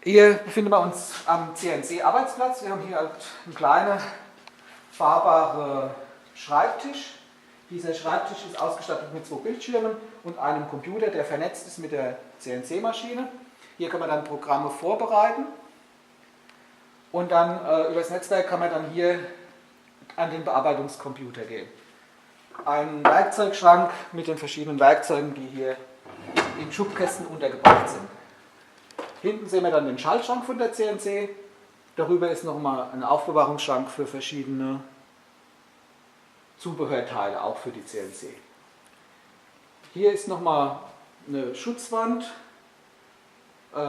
Hier befinden wir uns am CNC-Arbeitsplatz. Wir haben hier halt einen kleinen, fahrbaren Schreibtisch. Dieser Schreibtisch ist ausgestattet mit 2 Bildschirmen und einem Computer, der vernetzt ist mit der CNC-Maschine. Hier kann man dann Programme vorbereiten und dann über das Netzwerk kann man dann hier an den Bearbeitungscomputer gehen. Ein Werkzeugschrank mit den verschiedenen Werkzeugen, die hier in Schubkästen untergebracht sind. Hinten sehen wir dann den Schaltschrank von der CNC. Darüber ist nochmal ein Aufbewahrungsschrank für verschiedene Zubehörteile, auch für die CNC. Hier ist nochmal eine Schutzwand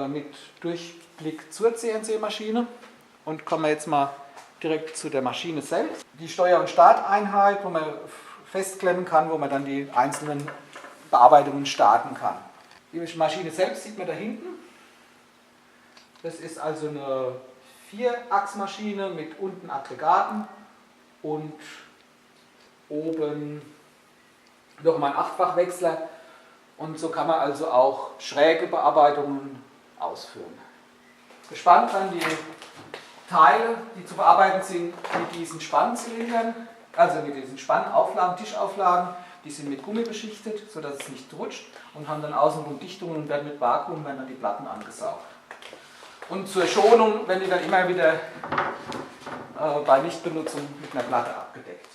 mit Durchblick zur CNC-Maschine. Und kommen wir jetzt mal direkt zu der Maschine selbst. Die Steuer- und Starteinheit, wo man festklemmen kann, wo man dann die einzelnen Bearbeitungen starten kann. Die Maschine selbst sieht man da hinten. Das ist also eine 4-Achs-Maschine mit unten Aggregaten und oben nochmal ein 8-fach-Wechsler. Und so kann man also auch schräge Bearbeitungen ausführen. Gespannt dann die Teile, die zu bearbeiten sind, mit diesen Spannzylindern, also mit diesen Spannauflagen, Tischauflagen. Die sind mit Gummi beschichtet, sodass es nicht rutscht und haben dann außenrum Dichtungen und werden mit Vakuum werden dann die Platten angesaugt. Und zur Schonung werden die dann immer wieder bei Nichtbenutzung mit einer Platte abgedeckt.